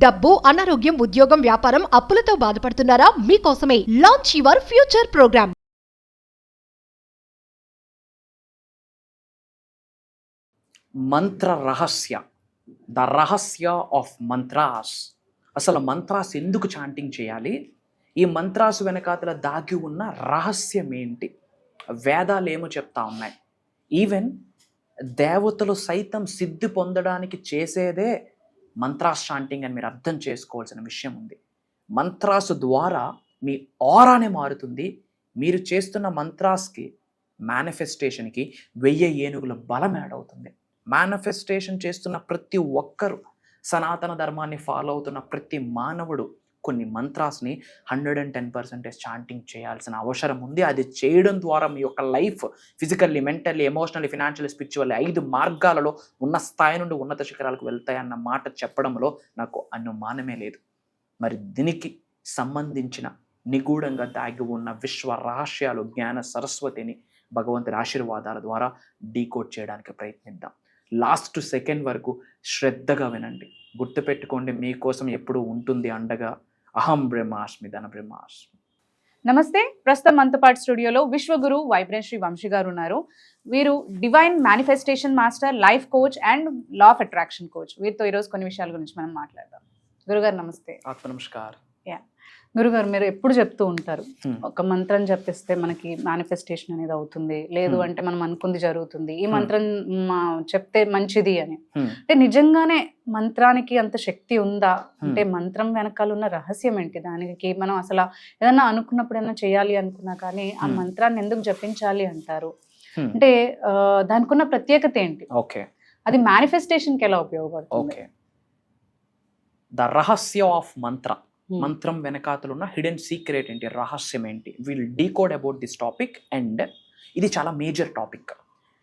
డబ్బు, అనారోగ్యం, ఉద్యోగం, వ్యాపారం, అప్పులతో బాధపడుతున్నారా? మీకోసమే లాంచ్ యువర్ ఫ్యూచర్ ప్రోగ్రామ్. మంత్ర రహస్య, ద రహస్య ఆఫ్ మంత్రాస్. అసలు మంత్రాస్ ఎందుకు చాంటింగ్ చేయాలి? ఈ మంత్రాస్ వెనకాతల దాగి ఉన్న రహస్యం ఏంటి? వేదాలు ఏమో చెప్తా ఉన్నాయి. ఈవెన్ దేవతలు సైతం సిద్ధి పొందడానికి చేసేదే మంత్రాస్ చాంటింగ్ అని మీరు అర్థం చేసుకోవాల్సిన విషయం ఉంది. మంత్రాసు ద్వారా మీ ఆరానే మారుతుంది. మీరు చేస్తున్న మంత్రాస్కి మేనిఫెస్టేషన్కి 1000 ఏనుగుల బలం యాడ్ అవుతుంది. మేనిఫెస్టేషన్ చేస్తున్న ప్రతి ఒక్కరు, సనాతన ధర్మాన్ని ఫాలో అవుతున్న ప్రతి మానవుడు కొన్ని మంత్రాస్ని 110% చాంటింగ్ చేయాల్సిన అవసరం ఉంది. అది చేయడం ద్వారా మీ యొక్క life physically, mentally, emotionally, financially, spiritually 5 మార్గాలలో ఉన్న స్థాయి నుండి ఉన్నత శిఖరాలకు వెళ్తాయన్న మాట చెప్పడంలో నాకు అనుమానమే లేదు. మరి దీనికి సంబంధించిన నిగూఢంగా దాగి ఉన్న విశ్వ రహస్యాలు, జ్ఞాన సరస్వతిని భగవంతుడి ఆశీర్వాదాల ద్వారా డీకోడ్ చేయడానికి ప్రయత్నిద్దాం. లాస్ట్ సెకండ్ వరకు శ్రద్ధగా వినండి. గుర్తుపెట్టుకోండి, మీకోసం ఎప్పుడు ఉంటుంది అండగా. అహం బ్రహ్మాస్మి, ధన బ్రహ్మాస్మి. నమస్తే. ప్రస్తుతం మనతో పాటు స్టూడియోలో విశ్వగురు వైబ్రెంట్ శ్రీ వంశీ గారు ఉన్నారు. వీరు divine manifestation master, life coach and law of attraction coach. వీరితో ఈరోజు కొన్ని విషయాల గురించి మనం మాట్లాడదాం. గురుగారు నమస్తే. ఆత్మ నమస్కారం. గురుగారు, మీరు ఎప్పుడు చెప్తూ ఉంటారు, ఒక మంత్రం చెప్పిస్తే మనకి మేనిఫెస్టేషన్ అనేది అవుతుంది, లేదు అంటే మనం అనుకుంది జరుగుతుంది, ఈ మంత్రం చెప్తే మంచిది అని. అంటే నిజంగానే మంత్రానికి అంత శక్తి ఉందా? అంటే మంత్రం వెనకాల ఉన్న రహస్యం ఏంటి? దానికి మనం అసలు ఏదన్నా అనుకున్నప్పుడు ఏదైనా చేయాలి అనుకున్నా కానీ ఆ మంత్రాన్ని ఎందుకు జపించాలి అంటారు? అంటే దానికి ఉన్న ప్రత్యేకత ఏంటి? ఓకే, అది మేనిఫెస్టేషన్కి ఎలా ఉపయోగపడుతుంది? ద రహస్య ఆఫ్ మంత్ర, మంత్రం వెనకాతలు ఉన్న హిడెన్ సీక్రెట్ ఏంటి, రహస్యం ఏంటి? Will decode about this topic. And ఇది చాలా మేజర్ టాపిక్.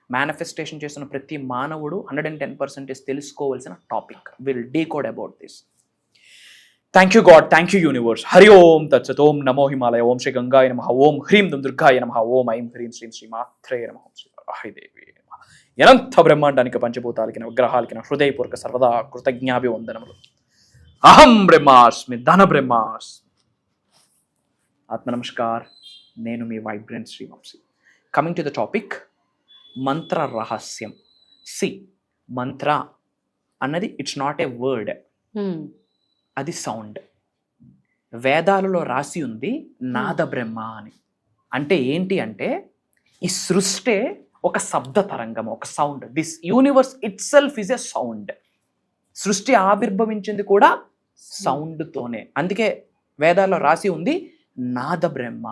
మేనిఫెస్టేషన్ చేస్తున్న ప్రతి మానవుడు 110% తెలుసుకోవాల్సిన topic. Will decode about this. Thank you God, thank you universe. Hari Om తత్సత్. ఓం నమో హిమాలయ. ఓం శ్రీ గంగాయ నమః. ఓం హ్రీం దుం దుర్గాయ నమః. ఓం ఐం హ్రీం శ్రీం శ్రీమాత్రే నమః. శ్రీ వరాహదేవి నమః. అనంత బ్రహ్మాండానికి, పంచభూతాలకి, నవగ్రహాలకి హృదయపూర్వక సర్వదా కృతజ్ఞాభివందనములు. అహం బ్రహ్మాస్మి, ధన బ్రహ్మాస్మి. ఆత్మ నమస్కార్. నేను మీ vibrant Sri Vamsi. Coming to the topic, మంత్ర రహస్యం. మంత్ర అన్నది ఇట్స్ నాట్ ఏ వర్డ్, అది సౌండ్. వేదాలలో రాసి ఉంది నాద బ్రహ్మ అని. అంటే ఏంటి అంటే ఈ సృష్టి ఒక శబ్ద తరంగం, ఒక sound. This universe it self is a sound. సృష్టి ఆవిర్భవించింది కూడా సౌండ్తోనే. అందుకే వేదాల్లో రాసి ఉంది నాద బ్రహ్మ.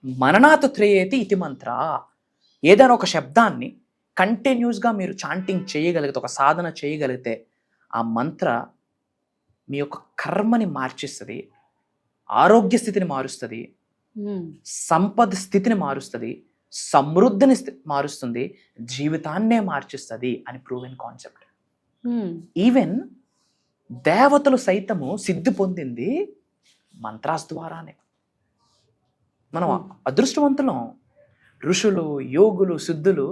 మననాత్ త్రయేతి ఇతి మంత్ర. ఏదైనా ఒక శబ్దాన్ని కంటిన్యూస్గా మీరు చాంటింగ్ చేయగలిగితే, ఒక సాధన చేయగలిగితే, ఆ మంత్ర మీ యొక్క కర్మని మార్చిస్తుంది, ఆరోగ్య స్థితిని మారుస్తుంది, సంపద స్థితిని మారుస్తుంది, సమృద్ధిని మారుస్తుంది, జీవితాన్నే మార్చిస్తుంది అని ప్రూవెన్ కాన్సెప్ట్. ఈవెన్ దేవతలు సైతము సిద్ధి పొందింది మంత్రాస్ ద్వారానే. మనం అదృష్టవంతులం. ఋషులు, యోగులు, సిద్ధులు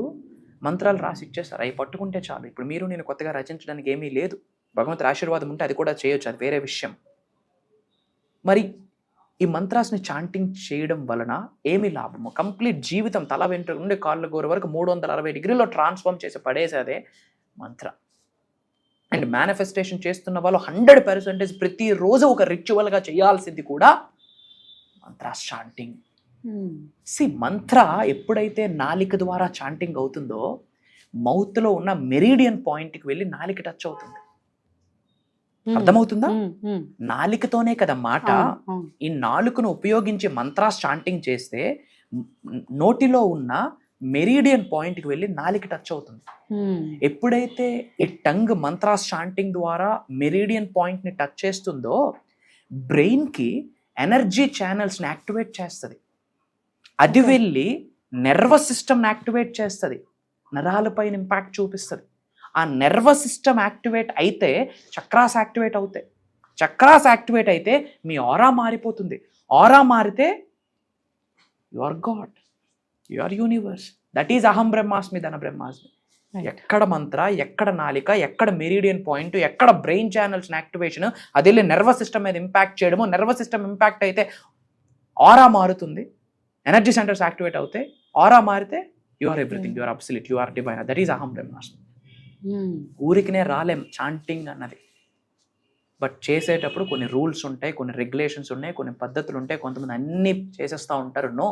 మంత్రాలు రాసి ఇచ్చేస్తారు. అవి పట్టుకుంటే చాలు. ఇప్పుడు మీరు నేను కొత్తగా రచించడానికి ఏమీ లేదు. భగవంతుడి ఆశీర్వాదం ఉంటే అది కూడా చేయొచ్చు, అది వేరే విషయం. మరి ఈ మంత్రాస్ని చాంటింగ్ చేయడం వలన ఏమి లాభము? కంప్లీట్ జీవితం తల వెంట్రుక నుండి కాళ్ళ గోరు వరకు 360 డిగ్రీలో ట్రాన్స్ఫార్మ్ చేసి పడేసేదే మంత్ర. అండ్ మేనిఫెస్టేషన్ చేస్తున్న వాళ్ళు 100% ప్రతిరోజు ఒక రిచువల్గా చేయాల్సింది కూడా మంత్రాస్ చాంటింగ్. మంత్ర ఎప్పుడైతే నాలిక ద్వారా చాంటింగ్ అవుతుందో, మౌత్లో ఉన్న మెరీడియన్ పాయింట్కి వెళ్ళి నాలిక టచ్ అవుతుంది. అర్థమవుతుందా? నాలికతోనే కదా మాట. ఈ నాలుకను ఉపయోగించి మంత్రాస్ చాంటింగ్ చేస్తే నోటిలో ఉన్న మెరీడియన్ పాయింట్కి వెళ్ళి నాలిక టచ్ అవుతుంది. ఎప్పుడైతే ఈ టంగ్ మంత్రాస్ చాంటింగ్ ద్వారా మెరీడియన్ పాయింట్ని టచ్ చేస్తుందో, బ్రెయిన్కి ఎనర్జీ ఛానల్స్ని యాక్టివేట్ చేస్తుంది. అది వెళ్ళి నర్వస్ సిస్టమ్ని యాక్టివేట్ చేస్తుంది, నరాలపైన ఇంపాక్ట్ చూపిస్తుంది. ఆ నర్వస్ సిస్టమ్ యాక్టివేట్ అయితే చక్రాస్ యాక్టివేట్ అవుతాయి. చక్రాస్ యాక్టివేట్ అయితే మీ ఆరా మారిపోతుంది. ఆరా మారితే you are god, you are universe. That is అహం బ్రహ్మాస్మి, ధన బ్రహ్మాస్మి. Right. ఎక్కడ మంత్ర, ఎక్కడ నాలిక, ఎక్కడ మెరిడియన్ పాయింట్, ఎక్కడ బ్రెయిన్ ఛానల్స్ యాక్టివేషన్, అది వెళ్ళి నర్వస్ సిస్టమ్ మీద ఇంపాక్ట్ చేయడము, నర్వస్ సిస్టమ్ ఇంపాక్ట్ అయితే ఆరా మారుతుంది, ఎనర్జీ సెంటర్స్ యాక్టివేట్ అవుతాయి, ఆరా మారితే you are everything, you are absolute, you are divine. That is అహం బ్రహ్మాస్మి. ఊరికినే రాలేం చాంటింగ్ అన్నది, బట్ చేసేటప్పుడు కొన్ని రూల్స్ ఉంటాయి, కొన్ని రెగ్యులేషన్స్ ఉన్నాయి, కొన్ని పద్ధతులు ఉంటాయి. కొంతమంది అన్నీ చేసేస్తూ ఉంటారు. నో,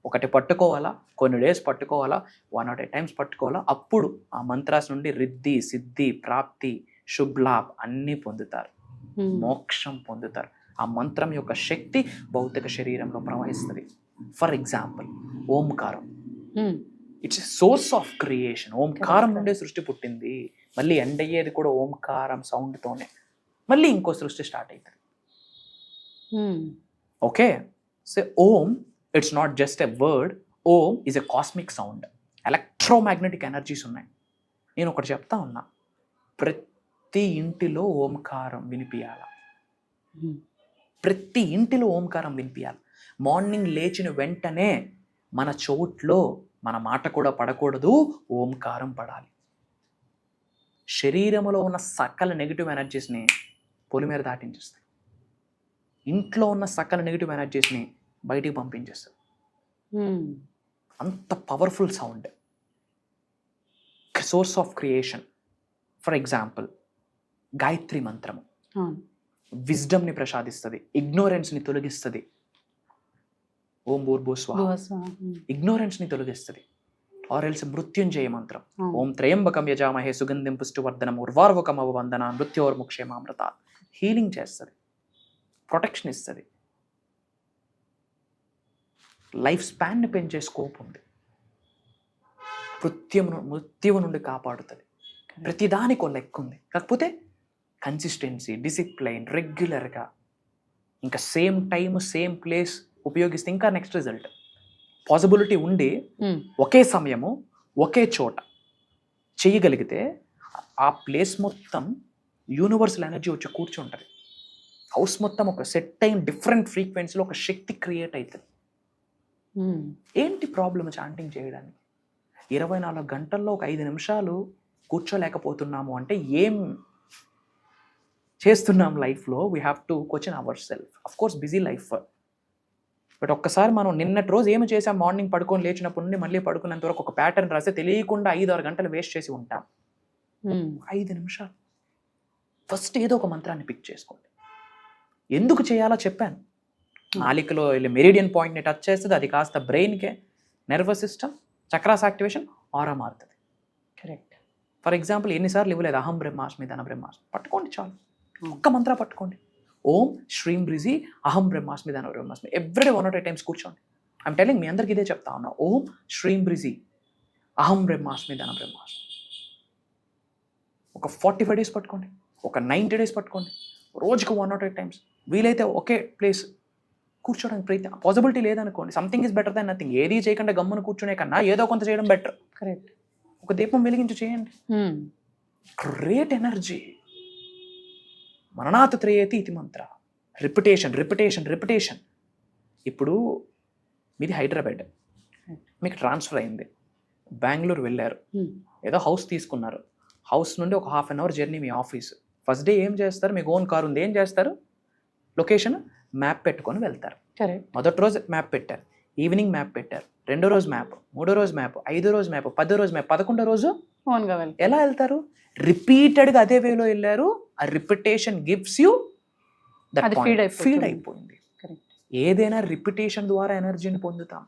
ఒకటి పట్టుకోవాలా, కొన్ని డేస్ పట్టుకోవాలా, 1 or 2 times పట్టుకోవాలా. అప్పుడు ఆ మంత్రాస్ నుండి రిద్ధి, సిద్ధి, ప్రాప్తి, శుభ్లాభ్ అన్నీ పొందుతారు, మోక్షం పొందుతారు. ఆ మంత్రం యొక్క శక్తి భౌతిక శరీరంలో ప్రవహిస్తుంది. For example Omkaram, it's a source of creation. ఓంకారం నుండే సృష్టి పుట్టింది. మళ్ళీ ఎండ్ అయ్యేది కూడా ఓంకారం సౌండ్తోనే. మళ్ళీ ఇంకో సృష్టి స్టార్ట్ అవుతుంది. Okay, so Om, it's not just a word. Om is a cosmic sound. Electromagnetic energies ఉన్నాయి. నేను ఒకటి చెప్తా ఉన్నా, ప్రతి ఇంటిలో ఓంకారం వినిపించాల. ప్రతి ఇంటిలో ఓంకారం వినిపించాలి. మార్నింగ్ లేచిన వెంటనే మన చోట్లో మన మాట కూడా పడకూడదు, ఓంకారం పడాలి. శరీరంలో ఉన్న సకల నెగిటివ్ ఎనర్జీస్ని పొలిమేర దాటించేస్తాయి. ఇంట్లో ఉన్న సకల నెగిటివ్ ఎనర్జీస్ని బయటికి పంపించేస్తుంది. అంత powerful sound, source of creation. For example Gayatri మంత్రము విజ్డమ్ని ప్రసాదిస్తుంది, ఇగ్నోరెన్స్ని తొలగిస్తుంది. ఓం భూర్భువస్వాహ ఇగ్నోరెన్స్ని తొలగిస్తుంది. ఆర్ ఎల్స్ మృత్యుంజయ మంత్రం, ఓం త్రయంబకం యజామహే సుగంధిం పుష్టివర్ధనం ఉర్వార్వకం అవవందన మృత్యోర్ముక్షేమామృత. హీలింగ్ చేస్తుంది, ప్రొటెక్షన్ ఇస్తుంది, లైఫ్ స్పాన్ని పెంచే స్కోప్ ఉంది, మృత్యువు నుండి కాపాడుతుంది. ప్రతిదానికి ఒక లెక్క ఉంది. కాకపోతే కన్సిస్టెన్సీ, డిసిప్లైన్, రెగ్యులర్గా, ఇంకా సేమ్ టైం సేమ్ ప్లేస్ ఉపయోగిస్తే ఇంకా నెక్స్ట్ రిజల్ట్. పాసిబిలిటీ ఉండి ఒకే సమయము ఒకే చోట చేయగలిగితే ఆ ప్లేస్ మొత్తం యూనివర్సల్ ఎనర్జీ వచ్చి కూర్చుంటుంది. హౌస్ మొత్తం ఒక సెట్ అయిన డిఫరెంట్ ఫ్రీక్వెన్సీలో ఒక శక్తి క్రియేట్ అవుతుంది. ఏంటి ప్రాబ్లమ్ చాంటింగ్ చేయడానికి? 24 గంటల్లో ఒక 5 నిమిషాలు కూర్చోలేకపోతున్నాము అంటే ఏం చేస్తున్నాం లైఫ్లో? We have to question our self. Of course busy life, but ఒక్కసారి మనం నిన్నటి రోజు ఏమి చేసాం, మార్నింగ్ పడుకొని లేచినప్పటి నుండి మళ్ళీ పడుకునేంత వరకు ఒక ప్యాటర్న్ రాస్తే తెలియకుండా 5-6 గంటలు వేస్ట్ చేసి ఉంటాం. 5 నిమిషాలు ఫస్ట్ ఏదో ఒక మంత్రాన్ని పిక్ చేసుకోండి. ఎందుకు చేయాలో చెప్పాను. నాలికలో వెళ్ళి మెరిడియన్ పాయింట్ని టచ్ చేస్తుంది, అది కాస్త బ్రెయిన్కే, నర్వస్ సిస్టమ్, చక్రాస్ యాక్టివేషన్, ఆరా మారుతుంది. కరెక్ట్. ఫర్ ఎగ్జాంపుల్ ఎన్నిసార్లు ఇవ్వలేదు అహం బ్రహ్మాస్మి, ధన బ్రహ్మాస్మి, పట్టుకోండి చాలు. ఒక్క మంత్ర పట్టుకోండి, ఓం శ్రీం బ్రిజి అహం బ్రహ్మాస్మి ధన బ్రహ్మాస్మి. ఎవ్రీడే 1 or 2 times కూర్చోండి. ఐఎమ్ టెలింగ్, మీ అందరికి ఇదే చెప్తా ఉన్నా. ఓం శ్రీం బ్రిజి అహం బ్రహ్మాస్మి ధన బ్రహ్మాస్మి. ఒక 45 days పట్టుకోండి, ఒక 90 days పట్టుకోండి. రోజుకు 1 or 2 times. వీలైతే ఒకే ప్లేస్ కూర్చోడానికి ప్రయత్నం. పాసిబిలిటీ లేదనుకోండి, something is better than nothing. ఏది చేయకుండా గమ్మున కూర్చునే కన్నా ఏదో కొంత చేయడం బెటర్. కరెక్ట్. ఒక దీపం వెలిగించి చేయండి. Great energy. మరణాత్ త్రయేతి ఇది మంత్ర. Repetition, repetition, repetition. ఇప్పుడు మీది హైదరాబాద్, మీకు ట్రాన్స్ఫర్ అయింది, బెంగళూరు వెళ్ళారు, ఏదో హౌస్ తీసుకున్నారు. హౌస్ నుండి ఒక 1/2 hour జర్నీ మీ ఆఫీస్. ఫస్ట్ డే ఏం చేస్తారు? మీకు ఓన్ కార్ ఉంది, ఏం చేస్తారు? లొకేషన్ మ్యాప్ పెట్టుకొని వెళ్తారు. మొదటి రోజు మ్యాప్ పెట్టారు, ఈవినింగ్ మ్యాప్ పెట్టారు, 2వ రోజు మ్యాప్, 3వ రోజు మ్యాప్, 5వ రోజు మ్యాప్, 10వ రోజు మ్యాప్, 11వ రోజు ఓన్గా వెళ్తారు. ఎలా వెళ్తారు? రిపీటెడ్గా అదే వేలో వెళ్ళారు. ఆ repetition gives you that feed అయిపోయింది. ఏదైనా రిపిటేషన్ ద్వారా ఎనర్జీని పొందుతాం.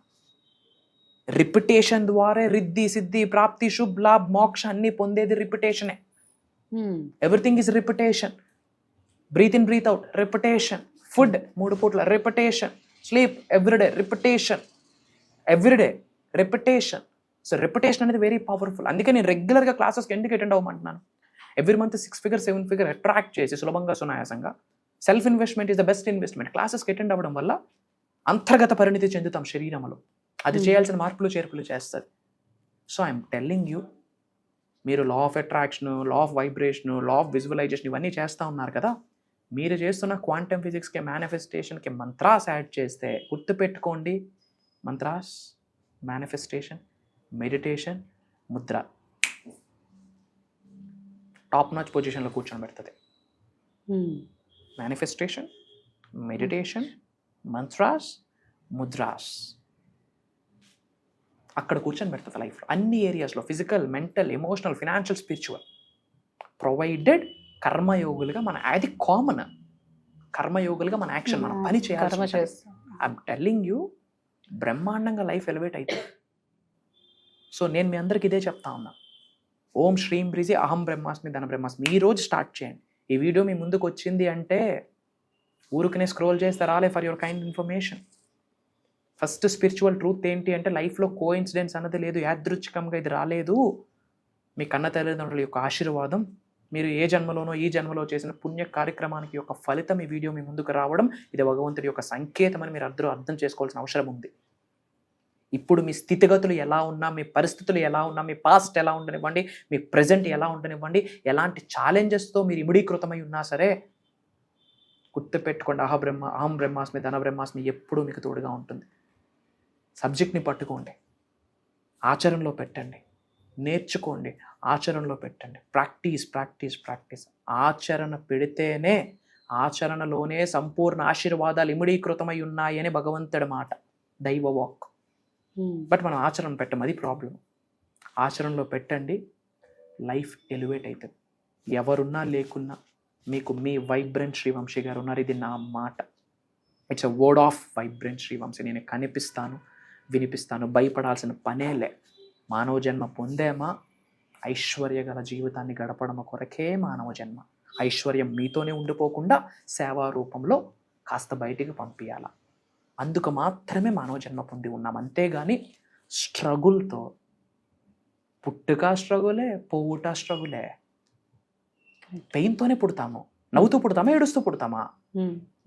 రిపిటేషన్ ద్వారా రిద్ధి, సిద్ధి, ప్రాప్తి, శుభ్, లాభ్, మోక్ష అన్ని పొందేది రిపిటేషనే. Everything is repetition. Breath in, breath out, repetition. Food 3 పూట్ల repetition. Sleep everyday repetition, everyday repetition. So repetition అనేది వెరీ పవర్ఫుల్. అందుకే నేను రెగ్యులర్గా క్లాసెస్కి ఎందుకు అటెండ్ అవ్వమంటున్నాను. Every month 6 figure 7 figure attract చేసి సులభంగా సునాయాసంగా self investment is the best investment. క్లాసెస్కి అటెండ్ అవ్వడం వల్ల అంతర్గత పరిణితి చెందుతాం శరీరంలో. అది చేయాల్సిన మార్పులు చేర్పులు చేస్తుంది. సో ఐఎమ్ టెల్లింగ్ యూ, మీరు law of attraction, law of vibration, law of visualisation ఇవన్నీ చేస్తూ ఉన్నారు కదా. మీరు చేస్తున్న క్వాంటమ్ ఫిజిక్స్కి, మేనిఫెస్టేషన్కి మంత్రాస్ యాడ్ చేస్తే గుర్తుపెట్టుకోండి, మంత్రాస్, మేనిఫెస్టేషన్, మెడిటేషన్, ముద్ర టాప్ నాచ్ పొజిషన్లో కూర్చొని పెడుతుంది. మేనిఫెస్టేషన్, మెడిటేషన్, మంత్రాస్, ముద్రాస్ అక్కడ కూర్చొని పెడుతుంది లైఫ్లో అన్ని ఏరియాస్లో, physical, mental, emotional, financial, spiritual. Provided కర్మయోగులుగా మన, అది కామన్, కర్మయోగులుగా మన యాక్షన్, మన పని చేయాలి. ఐఎమ్ టెల్లింగ్ యూ, బ్రహ్మాండంగా లైఫ్ ఎలివేట్ అవుతుంది. సో నేను మీ అందరికి ఇదే చెప్తా ఉన్నా, ఓం శ్రీం బ్రీజి అహం బ్రహ్మాస్మి ధన బ్రహ్మాస్మి. ఈ రోజు స్టార్ట్ చేయండి. ఈ వీడియో మీ ముందుకు వచ్చింది అంటే ఊరికనే స్క్రోల్ చేస్తే రాలే, for your kind information. First spiritual truth ఏంటి అంటే లైఫ్లో కోఇన్సిడెన్స్ అన్నది లేదు, యాదృచ్ఛికంగా ఇది రాలేదు. మీ కన్న తల్లిదండ్రుల యొక్క ఆశీర్వాదం, మీరు ఏ జన్మలోనో ఈ జన్మలో చేసిన పుణ్య కార్యక్రమానికి యొక్క ఫలితం ఈ వీడియో మీ ముందుకు రావడం, ఇది భగవంతుడి యొక్క సంకేతం అని మీరు అర్థం చేసుకోవాల్సిన అవసరం ఉంది. ఇప్పుడు మీ స్థితిగతులు ఎలా ఉన్నా, మీ పరిస్థితులు ఎలా ఉన్నా, మీ పాస్ట్ ఎలా ఉండనివ్వండి, మీ ప్రజెంట్ ఎలా ఉండనివ్వండి, ఎలాంటి ఛాలెంజెస్తో మీరు ఇమిడీకృతమై ఉన్నా సరే గుర్తుపెట్టుకోండి, అహం బ్రహ్మాస్మి ధన బ్రహ్మాస్మి ఎప్పుడూ మీకు తోడుగా ఉంటుంది. సబ్జెక్ట్ని పట్టుకోండి, ఆచరణలో పెట్టండి, నేర్చుకోండి, ఆచరణలో పెట్టండి. Practice practice practice. ఆచరణ పెడితేనే, ఆచరణలోనే సంపూర్ణ ఆశీర్వాదాలు ఇమిడీకృతమై ఉన్నాయని భగవంతుడి మాట, దైవ వాక్. బట్ మనం ఆచరణ పెట్టం, అది ప్రాబ్లం. ఆచరణలో పెట్టండి, లైఫ్ ఎలివేట్ అవుతుంది. ఎవరున్నా లేకున్నా మీకు మీ వైబ్రెంట్ శ్రీవంశీ గారు ఉన్నారు, ఇది నా మాట. It's a word of vibrant Srivamshi. నేను కనిపిస్తాను, వినిపిస్తాను, భయపడాల్సిన పనేలే. మానవ జన్మ పొందేమా, ఐశ్వర్య గల జీవితాన్ని గడపడం కొరకే మానవ జన్మ. ఐశ్వర్యం మీతోనే ఉండిపోకుండా సేవా రూపంలో కాస్త బయటికి పంపించాల. అందుకు మాత్రమే మానవ జన్మ పొంది ఉన్నాం. అంతేగాని స్ట్రగుల్తో, పుట్టుక స్ట్రగులే, పోవుట స్ట్రగులే. పెయిన్తోనే పుడతాము. నవ్వుతూ పుడతామా, ఏడుస్తూ పుడతామా?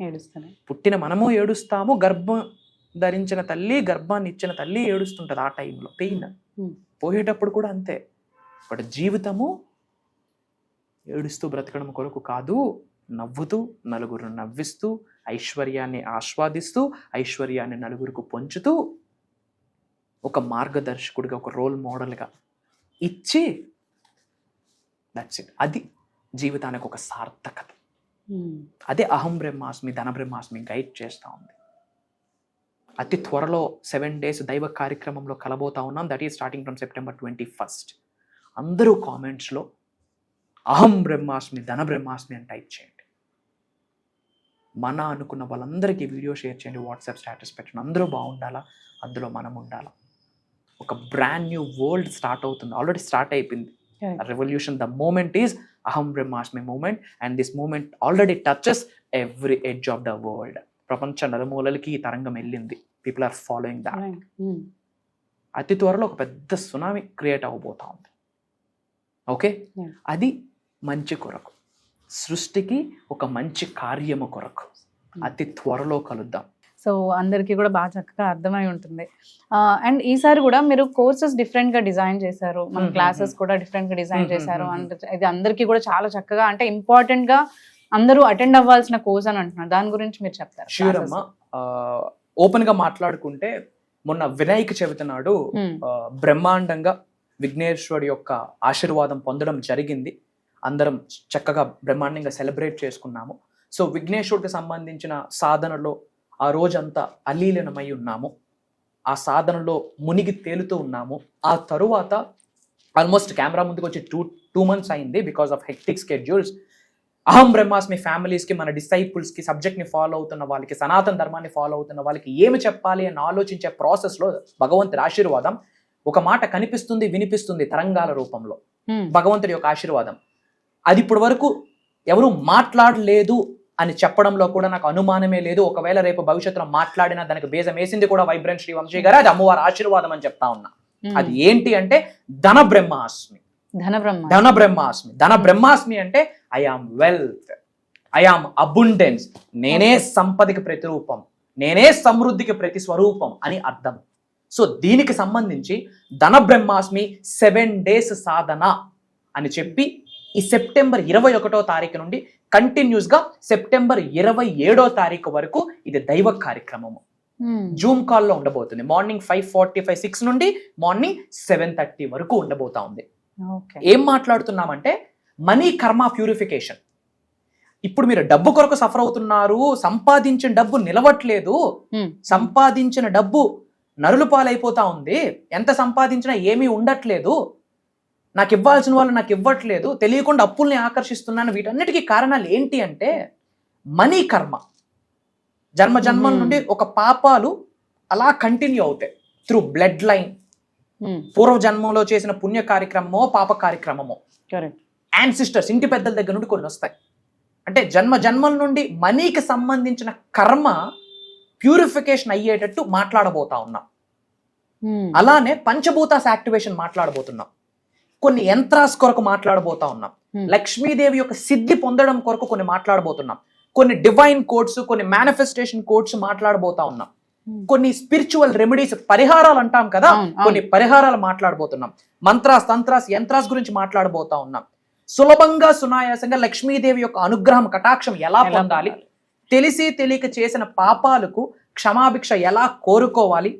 ఏడుస్తాను. పుట్టిన మనము ఏడుస్తాము, గర్భం ధరించిన తల్లి, గర్భాన్ని ఇచ్చిన తల్లి ఏడుస్తుంటుంది ఆ టైంలో, పెయిన్. పోయేటప్పుడు కూడా అంతే. బట్ జీవితము ఏడుస్తూ బ్రతకడం కొరకు కాదు, నవ్వుతూ, నలుగురు నవ్విస్తూ, ఐశ్వర్యాన్ని ఆస్వాదిస్తూ, ఐశ్వర్యాన్ని నలుగురికి పంచుతూ, ఒక మార్గదర్శకుడిగా, ఒక రోల్ మోడల్గా ఇచ్చి, దట్స్ ఇట్. అది జీవితానికి ఒక సార్థకత. అదే అహం బ్రహ్మాస్మి ధన బ్రహ్మాస్మి గైడ్ చేస్తూ ఉంది. అతి త్వరలో 7 days దైవ కార్యక్రమంలో కలబోతా ఉన్నాం. That is starting from September 21st. అందరూ కామెంట్స్లో అహం బ్రహ్మాస్మి ధన బ్రహ్మాస్మి అని టైప్ చేయండి. మన అనుకున్న వాళ్ళందరికీ వీడియో షేర్ చేయండి, వాట్సాప్ స్టేటస్ పెట్టండి. అందరూ బాగుండాలా, అందులో మనం ఉండాలా. ఒక బ్రాండ్ న్యూ వరల్డ్ స్టార్ట్ అవుతుంది, ఆల్రెడీ స్టార్ట్ అయిపోయింది. రెవల్యూషన్, ద మూమెంట్ ఈజ్ అహం బ్రహ్మాస్మి moment, and this moment already touches every edge of the world. ప్రపంచ నలుమూలలకి ఈ తరంగం వెళ్ళింది. People are following that. అతి త్వరలో ఒక పెద్ద సునామీ క్రియేట్ అవ్వబోతా ఉంది. ఓకే, అది మంచి కొరకు, సృష్టికి ఒక మంచి కార్యము కొరకు అతి త్వరలో కలుద్దాం. సో అందరికీ కూడా బాగా చక్కగా అర్థమై ఉంటుంది. అండ్ ఈసారి కూడా మీరు కోర్సెస్ డిఫరెంట్ గా డిజైన్ చేశారు, మన క్లాసెస్ కూడా డిఫరెంట్ గా డిజైన్ చేశారు. అండ్ ఇది అందరికీ కూడా చాలా చక్కగా, అంటే ఇంపార్టెంట్ గా అందరూ అటెండ్ అవ్వాల్సిన కోర్స్ అని అంటున్నారు. దాని గురించి మీరు చెప్తారు? ష్యూర్ అమ్మా. ఓపెన్ గా మాట్లాడుకుంటే, మొన్న వినాయక చవితి నాడు బ్రహ్మాండంగా విఘ్నేశ్వరుడి యొక్క ఆశీర్వాదం పొందడం జరిగింది. అందరం చక్కగా బ్రహ్మాండంగా సెలబ్రేట్ చేసుకున్నాము. సో విఘ్నేశ్వరుడికి సంబంధించిన సాధనలో ఆ రోజంతా అలీలనమై ఉన్నాము. ఆ సాధనలో మునిగి తేలుతూ ఉన్నాము. ఆ తరువాత ఆల్మోస్ట్ కెమెరా ముందుకు వచ్చి టూ months అయింది బికాస్ ఆఫ్ హెక్టిక్ స్కెడ్యూల్స్. అహం బ్రహ్మాస్మి ఫ్యామిలీస్కి, మన డిసైపుల్స్కి, సబ్జెక్ట్ని ఫాలో అవుతున్న వాళ్ళకి, సనాతన ధర్మాన్ని ఫాలో అవుతున్న వాళ్ళకి ఏమి చెప్పాలి అని ఆలోచించే ప్రాసెస్లో భగవంతుడి ఆశీర్వాదం, ఒక మాట కనిపిస్తుంది, వినిపిస్తుంది తరంగాల రూపంలో. భగవంతుడి యొక్క ఆశీర్వాదం అది ఇప్పటి వరకు ఎవరు మాట్లాడలేదు అని చెప్పడంలో కూడా నాకు అనుమానమే లేదు. ఒకవేళ రేపు భవిష్యత్తులో మాట్లాడినా దానికి బేజం వేసింది కూడా వైబ్రెంట్ శ్రీవంశీ గారు. అది అమ్మవారి ఆశీర్వాదం అని చెప్తా ఉన్నా. అది ఏంటి అంటే ధన బ్రహ్మాస్మి. ధన బ్రహ్మాస్మి, ధన బ్రహ్మాస్మి అంటే I am wealth, I am abundance. నేనే సంపదకి ప్రతిరూపం, నేనే సమృద్ధికి ప్రతి స్వరూపం అని అర్థం. సో దీనికి సంబంధించి ధన బ్రహ్మాస్మి 7 days సాధన అని చెప్పి ఈ September 21వ తారీఖు నుండి కంటిన్యూస్ గా September 27వ తారీఖు వరకు ఇది దైవ కార్యక్రమము. జూమ్ కాల్లో ఉండబోతుంది. మార్నింగ్ 5:45, 6 నుండి మార్నింగ్ 7:30 వరకు ఉండబోతా ఉంది. ఏం మాట్లాడుతున్నామంటే మనీ కర్మ ప్యూరిఫికేషన్. ఇప్పుడు మీరు డబ్బు కొరకు సఫర్ అవుతున్నారు, సంపాదించిన డబ్బు నిలవట్లేదు, సంపాదించిన డబ్బు నరులు పాలైపోతా ఉంది, ఎంత సంపాదించినా ఏమీ ఉండట్లేదు, నాకు ఇవ్వాల్సిన వాళ్ళు నాకు ఇవ్వట్లేదు, తెలియకుండా అప్పుల్ని ఆకర్షిస్తున్నాను. వీటన్నిటికీ కారణాలు ఏంటి అంటే మనీ కర్మ. జన్మ జన్మల నుండి ఒక పాపాలు అలా కంటిన్యూ అవుతాయి త్రూ బ్లడ్ లైన్. పూర్వ జన్మంలో చేసిన పుణ్య కార్యక్రమమో పాప కార్యక్రమమో, యాన్సిస్టర్స్ ఇంటి పెద్దల దగ్గర నుండి కొన్ని వస్తాయి. అంటే జన్మ జన్మల నుండి మనీకి సంబంధించిన కర్మ ప్యూరిఫికేషన్ అయ్యేటట్టు మాట్లాడబోతా ఉన్నాం. అలానే పంచభూతాస్ యాక్టివేషన్ మాట్లాడబోతున్నాం. కొన్ని యంత్రాస్ కొరకు మాట్లాడబోతా ఉన్నాం. లక్ష్మీదేవి యొక్క సిద్ధి పొందడం కొరకు కొన్ని మాట్లాడబోతున్నాం. కొన్ని డివైన్ కోడ్స్, కొన్ని మేనిఫెస్టేషన్ కోడ్స్ మాట్లాడబోతా ఉన్నాం. కొన్ని స్పిరిచువల్ రెమెడీస్, పరిహారాలు అంటాం కదా, కొన్ని పరిహారాలు మాట్లాడబోతున్నాం. మంత్రాస్, తంత్రాస్, యంత్రాస్ గురించి మాట్లాడబోతా ఉన్నాం. సులభంగా సునాయాసంగా లక్ష్మీదేవి యొక్క అనుగ్రహం, కటాక్షం ఎలా పొందాలి, తెలిసి తెలియక చేసిన పాపాలకు క్షమాభిక్ష ఎలా కోరుకోవాలి,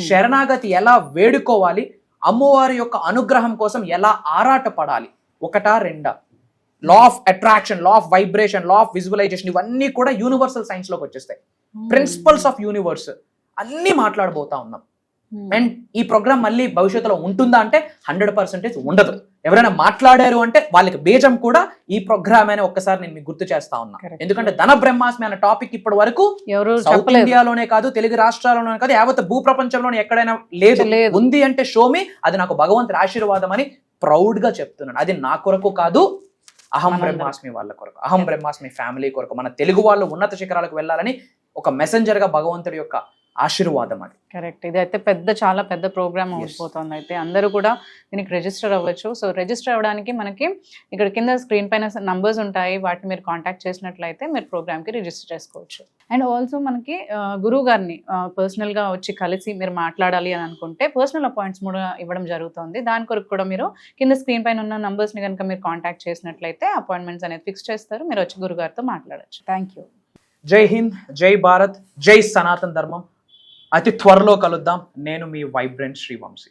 శరణాగతి ఎలా వేడుకోవాలి, అమ్మవారి యొక్క అనుగ్రహం కోసం ఎలా ఆరాటపడాలి, ఒకటా రెండా, law of attraction, law of vibration, law of visualisation, ఇవన్నీ కూడా యూనివర్సల్ సైన్స్ లోకి వచ్చేస్తాయి. ప్రిన్సిపల్స్ ఆఫ్ యూనివర్స్ అన్ని మాట్లాడబోతా ఉన్నాం. అండ్ ఈ ప్రోగ్రామ్ మళ్ళీ భవిష్యత్తులో ఉంటుందా అంటే 100% ఉండదు. ఎవరైనా మాట్లాడారు అంటే వాళ్ళకి బీజం కూడా ఈ ప్రోగ్రామ్ అని ఒక్కసారి నేను మీకు గుర్తు చేస్తా ఉన్నా. ఎందుకంటే ధన బ్రహ్మాస్మి అనే టాపిక్ ఇప్పటి వరకు సౌత్ ఇండియాలోనే కాదు, తెలుగు రాష్ట్రాల్లోనే కాదు, యావత్ భూ ప్రపంచంలోనే ఎక్కడైనా లేదు. ఉంది అంటే షోమి, అది నాకు భగవంతుడి ఆశీర్వాదం అని ప్రౌడ్ గా చెప్తున్నాను. అది నా కొరకు కాదు, అహం బ్రహ్మాస్మి వాళ్ళ కొరకు, అహం బ్రహ్మాస్మి ఫ్యామిలీ కొరకు, మన తెలుగు వాళ్ళు ఉన్నత శిఖరాలకు వెళ్ళాలని ఒక మెసెంజర్ గా భగవంతుడి యొక్క ఆశీర్వాదం అది. కరెక్ట్. ఇదైతే చాలా పెద్ద ప్రోగ్రామ్ అయిపోతుంది. అయితే అందరూ కూడా దీనికి రిజిస్టర్ అవ్వచ్చు. సో రిజిస్టర్ అవ్వడానికి మనకి ఇక్కడ కింద స్క్రీన్ పైన నంబర్స్ ఉంటాయి, వాటిని మీరు కాంటాక్ట్ చేసినట్లయితే మీరు ప్రోగ్రామ్కి రిజిస్టర్ చేసుకోవచ్చు. అండ్ ఆల్సో మనకి గురువు గారిని పర్సనల్గా వచ్చి కలిసి మీరు మాట్లాడాలి అని అనుకుంటే పర్సనల్ అపాయింట్స్ కూడా ఇవ్వడం జరుగుతుంది. దాని కొరకు కూడా మీరు కింద స్క్రీన్ పైన ఉన్న నంబర్స్ని కనుక మీరు కాంటాక్ట్ చేసినట్లయితే అపాయింట్మెంట్స్ అనేది ఫిక్స్ చేస్తారు. మీరు వచ్చి గురుగారితో మాట్లాడచ్చు. Thank you. జై హింద్, జై భారత్, జై సనాతన ధర్మం. అతి త్వరలో కలుద్దాం. నేను మీ వైబ్రెంట్ శ్రీవంశీ.